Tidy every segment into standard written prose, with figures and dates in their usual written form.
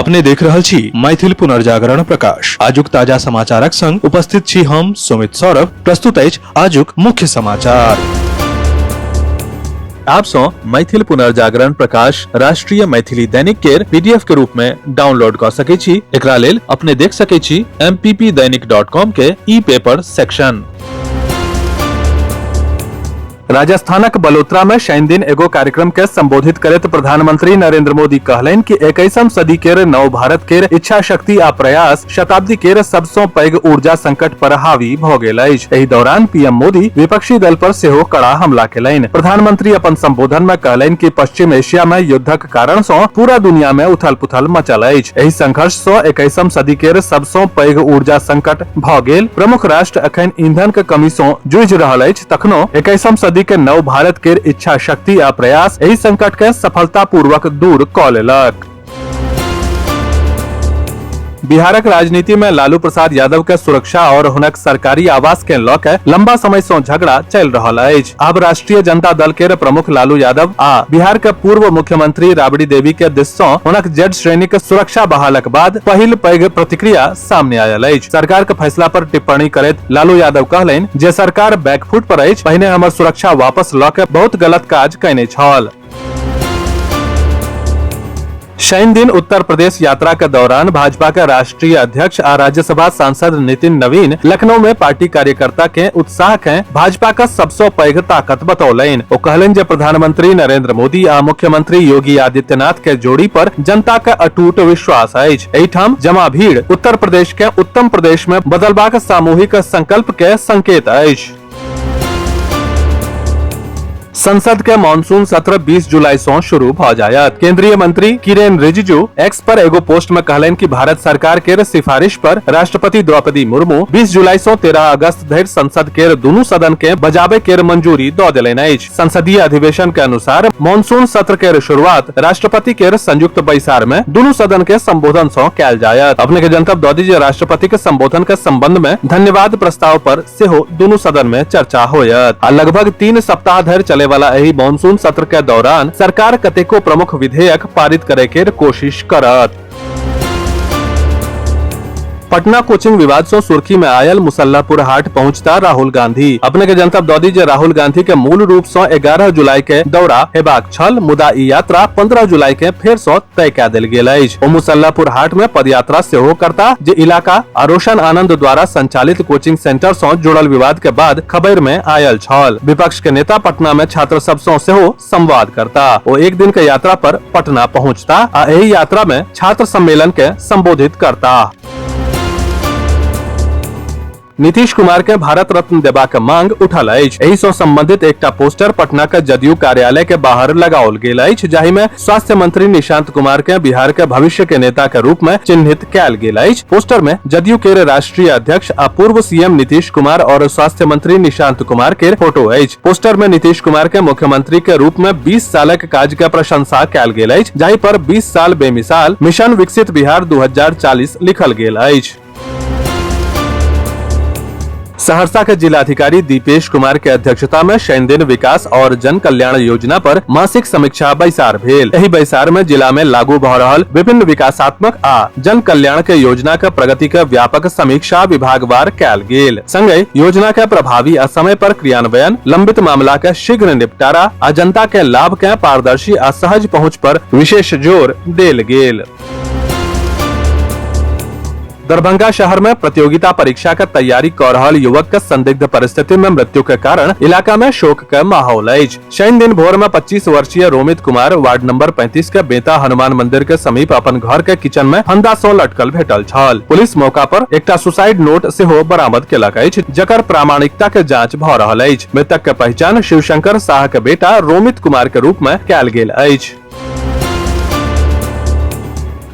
अपने देख रहल छी मैथिल पुनर्जागरण प्रकाश। आजुक ताजा समाचारक संग उपस्थित छी हम सुमित सौरभ। प्रस्तुत अछि आजुक मुख्य समाचार। आप सो मैथिल पुनर्जागरण प्रकाश राष्ट्रीय मैथिली दैनिक केर पीडीएफ के रूप में डाउनलोड कर सके छी। एकरा लेल अपने देख सके छी mppdainik.com के ई पेपर सेक्शन। राजस्थानक बलोत्रा में शनि दिन एगो कार्यक्रम के संबोधित करैत प्रधानमंत्री नरेंद्र मोदी कहलनि कि 21वीं सदी केर नव भारत केर इच्छा शक्ति आ प्रयास शताब्दी केर सबसं पैघ ऊर्जा संकट पर हावी भ गेल अछि। एहि दौरान पीएम मोदी विपक्षी दल पर सेहो कड़ा हमला केलनि। प्रधानमंत्री अपन संबोधन में कहलनि कि पश्चिम एशिया में युद्धक कारण सँ पूरा दुनिया में उथल पुथल मचल अछि। एहि संघर्ष सँ 21वीं सदी केर सबसं पैघ ऊर्जा संकट भ गेल। प्रमुख राष्ट्र अखन ईंधन के कमी सँ जूझि रहल अछि, तखनो 21वीं सदी के नव भारत के इच्छा शक्ति आ प्रयास एहि संकट के सफलता पूर्वक दूर क लेलक। बिहारक राजनीति में लालू प्रसाद यादव के सुरक्षा और हुनक सरकारी आवास के लऽ के लंबा समय सँ झगड़ा चलि रहल अछि। आब राष्ट्रीय जनता दल के प्रमुख लालू यादव आ बिहार के पूर्व मुख्यमंत्री राबड़ी देवी के दिस सँ हुनक जेड श्रेणी के सुरक्षा बहालक बाद पहिल पैघ प्रतिक्रिया सामने आयल अछि। सरकार के फैसला पर टिप्पणी करैत लालू यादव कहलनि जे सरकार बैकफुट पर अछि, पहिने हमर सुरक्षा वापस लऽ के बहुत गलत काज कयने छल। शनि दिन उत्तर प्रदेश यात्रा के दौरान भाजपा के राष्ट्रीय अध्यक्ष आ राज्यसभा सांसद नितिन नवीन लखनऊ में पार्टी कार्यकर्ता के उत्साह के भाजपा का सबसे पैघ ताकत बतौलनि। ओ कहलनि जे प्रधानमंत्री नरेंद्र मोदी आ मुख्यमंत्री योगी आदित्यनाथ के जोड़ी पर जनता का अटूट विश्वास अछि। एहिठाम जमा भीड़ उत्तर प्रदेश के उत्तम प्रदेश में बदलबाक सामूहिक संकल्प के संकेत अछि। संसद के मॉनसून सत्र 20 जुलाई से शुरू भ जायत। केंद्रीय मंत्री किरेन रिजिजू एक्स पर एगो पोस्ट में कहलनि कि भारत सरकार के सिफारिश पर राष्ट्रपति द्रौपदी मुर्मू 20 जुलाई से 13 अगस्त धरि संसद के दुनू सदन के बजाबे के मंजूरी द देलनि अछि। संसदीय अधिवेशन के अनुसार मॉनसून सत्र के शुरुआत राष्ट्रपति के संयुक्त बैसार में दुनू सदन के संबोधन से कयल जायत। अपने के जनतब दऽ दी जे राष्ट्रपति के संबोधन के संबंध में धन्यवाद प्रस्ताव पर सेहो दुनू सदन में चर्चा होयत। लगभग 3 सप्ताह धरि चले वाला एही मॉनसून सत्र के दौरान सरकार कतेको प्रमुख विधेयक पारित करे के कोशिश करत। पटना कोचिंग विवाद से सुर्खी में आयल मुसल्लापुर हाट पहुंचता राहुल गांधी। अपने के जनतब दऽ दी जे राहुल गांधी के मूल रूप से 11 जुलाई के दौरा हेबाक छल, मुदा ई यात्रा 15 जुलाई के फेर से तय कऽ देल गेल अछि। ओ मुसल्लापुर हाट में पदयात्रा सेहो करता, जे इलाका आरोशन आनंद द्वारा संचालित कोचिंग सेंटर से जुड़ल विवाद के बाद खबर में आयल छल। विपक्ष के नेता पटना में छात्र सब से सेहो संवाद करता। ओ एक दिन के यात्रा पर पटना पहुंचता आ एही यात्रा में छात्र सम्मेलन के संबोधित करता। नीतीश कुमार के भारत रत्न देबाक मांग उठल अछि। एहि सँ संबंधित एकटा पोस्टर पटना के जदयू कार्यालय के बाहर लगाओल गेल अछि, जाहि में स्वास्थ्य मंत्री निशांत कुमार के बिहार के भविष्य के नेता के रूप में चिन्हित कयल गेल अछि। पोस्टर में जदयू के राष्ट्रीय अध्यक्ष आ पूर्व सीएम नीतीश कुमार और स्वास्थ्य मंत्री निशांत कुमार के फोटो अछि। पोस्टर में नीतीश कुमार के मुख्यमंत्री के रूप में 20 सालक काज के प्रशंसा कयल गेल अछि, जाहि पर 20 साल बेमिसाल मिशन विकसित बिहार 2040 लिखल गेल अछि। सहरसा के जिलाधिकारी दीपेश कुमार के अध्यक्षता में शनि दिन विकास और जन कल्याण योजना पर मासिक समीक्षा बैसार भेल। एही बैसार में जिला में लागू भ रहल विभिन्न विकासात्मक आ जन कल्याण के योजना के प्रगति के व्यापक समीक्षा विभागवार कयल गेल। संगे योजना के प्रभावी आ समय पर क्रियान्वयन, लंबित मामला के शीघ्र निपटारा आ जनता के लाभ के पारदर्शी आ सहज पहुँच पर विशेष जोर देल गेल। दरभंगा शहर में प्रतियोगिता परीक्षा के तैयारी कर रहल युवक के संदिग्ध परिस्थिति में मृत्यु के कारण इलाका में शोक के माहौल अछि। शनि दिन भोर में 25 वर्षीय रोमित कुमार वार्ड नंबर 35 के बेता हनुमान मंदिर के समीप अपन घर के किचन में फंदा सँ लटकल भेटल छल। पुलिस मौका पर एकटा सुसाइड नोट सेहो बरामद केलक अछि, जकर प्रामाणिकता के जांच भ रहल अछि। मृतक के पहचान शिवशंकर शाह के बेटा रोमित कुमार के रूप में कयल गेल अछि।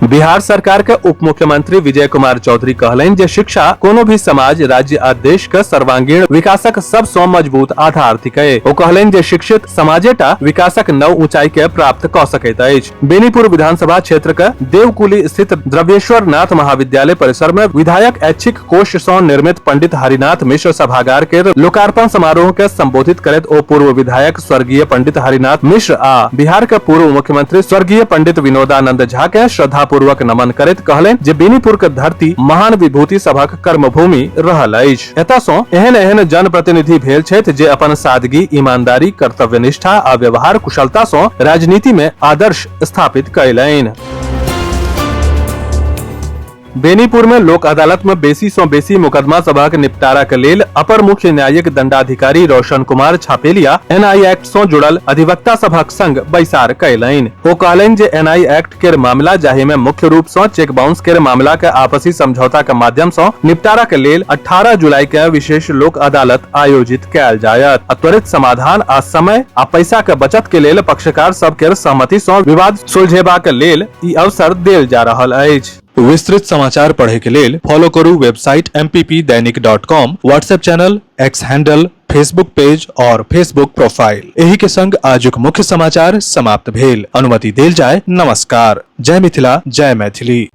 बिहार सरकार के उप मुख्यमंत्री विजय कुमार चौधरी कहलनि जे शिक्षा कोनो भी समाज, राज्य आ देश के सर्वांगीण विकासक सबसँ मजबूत आधार थिकै। ओ कहलनि जे शिक्षित समाजेटा विकासक नव ऊंचाई के प्राप्त क सकैत अछि। बेनीपुर विधानसभा क्षेत्र के देवकुली स्थित द्रव्येश्वर नाथ महाविद्यालय परिसर में विधायक ऐच्छिक कोष सँ निर्मित पंडित हरिनाथ मिश्र सभागार के लोकार्पण समारोह के संबोधित करैत ओ पूर्व विधायक स्वर्गीय पंडित हरिनाथ मिश्र आ बिहार के पूर्व मुख्यमंत्री स्वर्गीय पंडित विनोदानंद झा के श्रद्धा पूर्वक नमन करैत कहलनि जे बेनीपुर के धरती महान विभूति सभक कर्मभूमि रहल अछि। एतय सँ एहन जन प्रतिनिधि भेल छथि जे अपन सादगी, ईमानदारी, कर्तव्यनिष्ठा आ व्यवहार कुशलता सँ राजनीति में आदर्श स्थापित कयलनि। बेनीपुर में लोक अदालत में बेसी सँ बेसी मुकदमा सभक निपटारा के लेल अपर मुख्य न्यायिक दंडाधिकारी रोशन कुमार छापेलिया एनआई एक्ट सँ जुड़ल अधिवक्ता सभक संग बैसार कयलनि। ओ कहलनि जे एनआई एक्ट के मामला जाहि में मुख्य रूप सँ चेक बाउंस के मामला के आपसी समझौता के माध्यम सँ निपटारा के लेल 18 जुलाई के विशेष लोक अदालत आयोजित कयल जायत। त्वरित समाधान आ समय आ पैसा के बचत के लेल पक्षकार सब के सहमति सँ विवाद सुलझेबा के लेल ई अवसर देल जा रहल अछि। विस्तृत समाचार पढ़े के लेल फॉलो करू website mppdainik.com, WhatsApp channel, x handle, Facebook page और फेसबुक प्रोफाइल। एही के संग आजुक मुख्य समाचार समाप्त भेल। अनुमति देल जाय। नमस्कार। जय मिथिला, जय मैथिली।